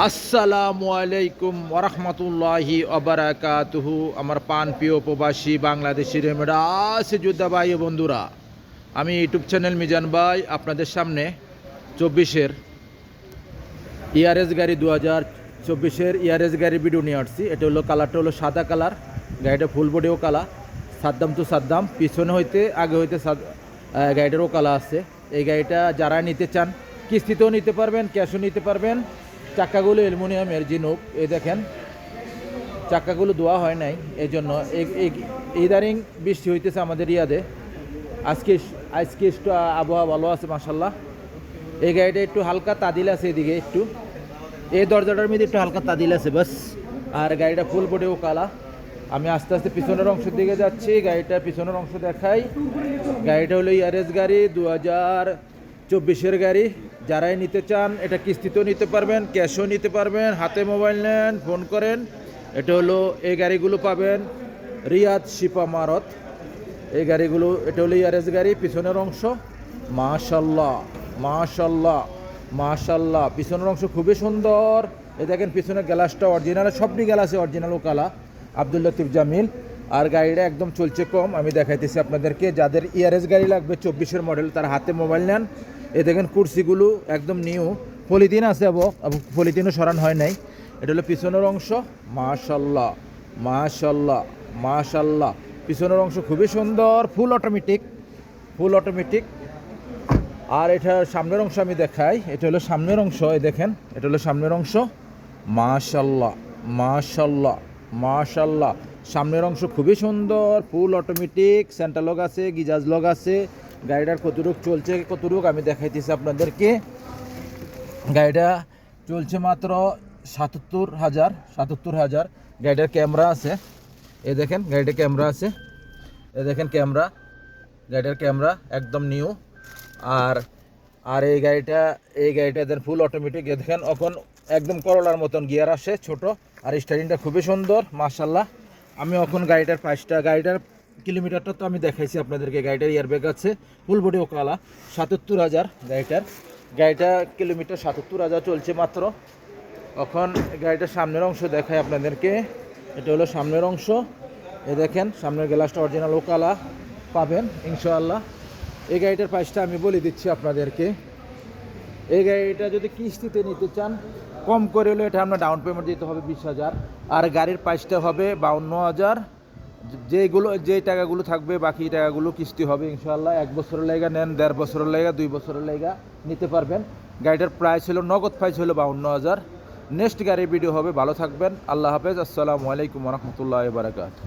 আসসালামু আলাইকুম ওরহমতুল্লাহি ওবারাকাতুহু। আমার পান প্রিয় প্রবাসী বাংলাদেশি রেমেডা আছে যোদ্ধা ভাই ও বন্ধুরা, আমি ইউটিউব চ্যানেল মিজান ভাই আপনাদের সামনে 24-এর ইয়ারএস গাড়ি 2024-এর ইয়ারএস গাড়ি ভিডিও নিয়ে আসছি। এটা হলো কালারটা হলো সাদা কালার, গাড়িটা ফুল বডিও কালা, সাদ্দাম তো সাদ্দাম, পিছনে হইতে আগে হইতে গাড়িটারও কালা আছে। এই গাড়িটা যারা নিতে চান কিস্তিতেও নিতে পারবেন, ক্যাশও নিতে পারবেন। চাক্কাগুলো অ্যালুমিনিয়ামের জিনুক, এই দেখেন চাক্কাগুলো ধোয়া হয় নাই, এই জন্য ইদারিং বৃষ্টি হইতেছে আমাদের ইয়াদে। আজকে আজকে একটু আবহাওয়া ভালো আছে মাশাল্লাহ। এই গাড়িটা একটু হালকা তাদিল আছে, এদিকে একটু এই দরজাটার মধ্যে একটু হালকা তাদিল আছে বাস। আর গাড়িটা ফুল বডিও কালা। আমি আস্তে আস্তে পিছনের অংশের দিকে যাচ্ছি, গাড়িটার পিছনের অংশ দেখাই। গাড়িটা হলো ইয়ারএস গাড়ি 2024-এর গাড়ি। যারাই নিতে চান এটা কিস্তিতেও নিতে পারবেন, ক্যাশও নিতে পারবেন, হাতে মোবাইল নেন ফোন করেন। এটা হলো এই গাড়িগুলো পাবেন রিয়াদ শিপা মারত। এই গাড়িগুলো এটা হলো ইয়ারএস গাড়ি, পিছনের অংশ মাশাল্লাহ মাশাল্লাহ মাশাল্লাহ, পিছনের অংশ খুবই সুন্দর। এই দেখেন পিছনের গ্লাসটা অরিজিনাল, সবটি গ্লাসে অরিজিনাল ও কালা, আব্দুল লতিফ জামিল। আর গাড়িটা একদম চলছে কম, আমি দেখাইতেছি আপনাদেরকে। যাদের ইয়ারএস গাড়ি লাগবে 24-এর মডেল তারা হাতে মোবাইল নেন। এ দেখেন কুরসিগুলো একদম নিউ, পলিথিন আছে এবং পলিথিনও সরান হয় নাই। এটা হলো পিছনের অংশ মাশাল্লাহ মাশাল্লাহ মাশাল্লাহ, পিছনের অংশ খুবই সুন্দর, ফুল অটোমেটিক ফুল অটোমেটিক। আর এটা সামনের অংশ আমি দেখাই, এটা হলো সামনের অংশ। এই দেখেন এটা হলো সামনের অংশ মাশাল্লাহ মাশাল্লাহ মাশাল্লাহ, সামনের অংশ খুবই সুন্দর, ফুল অটোমেটিক, সেন্টার লক আছে, গিজাজ লক আছে। গাড়িটার কতটুক চলছে কতটুক আমি দেখাইতেছি আপনাদেরকে। গাড়িটা চলছে মাত্র 77,000। গাড়িটার ক্যামেরা আছে, এ দেখেন গাড়িটার ক্যামেরা আছে, এ দেখেন ক্যামেরা, গাড়িটার ক্যামেরা একদম নিউ। আর আর এই গাড়িটা দেন ফুল অটোমেটিক। দেখেন এখন একদম করলার মতন গিয়ার আসে ছোট। আর স্টারিংটা খুবই সুন্দর মাশাল্লাহ। আমি এখন গাড়িটার প্রাইসটা, গাড়িটার কিলোমিটারটা তো আমি দেখাইছি আপনাদেরকে। গাড়িটার এয়ারব্যাগ আছে, ফুল বডি ও কালা, 77,000 গাড়িটা কিলোমিটার 77,000 চলছে মাত্র। এখন গাড়িটার সামনের অংশ দেখাই আপনাদেরকে। এটা হলো সামনের অংশ, এ দেখেন সামনের গ্লাসটা অরিজিনাল ও কালা পাবেন ইনশাআল্লাহ। এই গাড়িটার প্রাইসটা আমি বলে দিচ্ছি আপনাদেরকে। এই গাড়িটা যদি কিস্তিতে নিতে চান কম করে হলে এটা আপনার ডাউন পেমেন্ট দিতে হবে 20,000, আর গাড়ির প্রাইসটা হবে 52,000। যে টাকাগুলো থাকবে বাকি টাকাগুলো কিস্তি হবে ইনশাআল্লাহ। 1 বছরের লেগা নেন, 1.5 বছরের লেগা, 2 বছরের লেগা নিতে পারবেন। গাড়িটার প্রাইস হলো নগদ প্রাইস হলো 52,000। নেক্সট গাড়ির ভিডিও হবে, ভালো থাকবেন, আল্লাহ হাফেজ, আসসালামু আলাইকুম রহমতুল্লাহ বারাকাতুহু।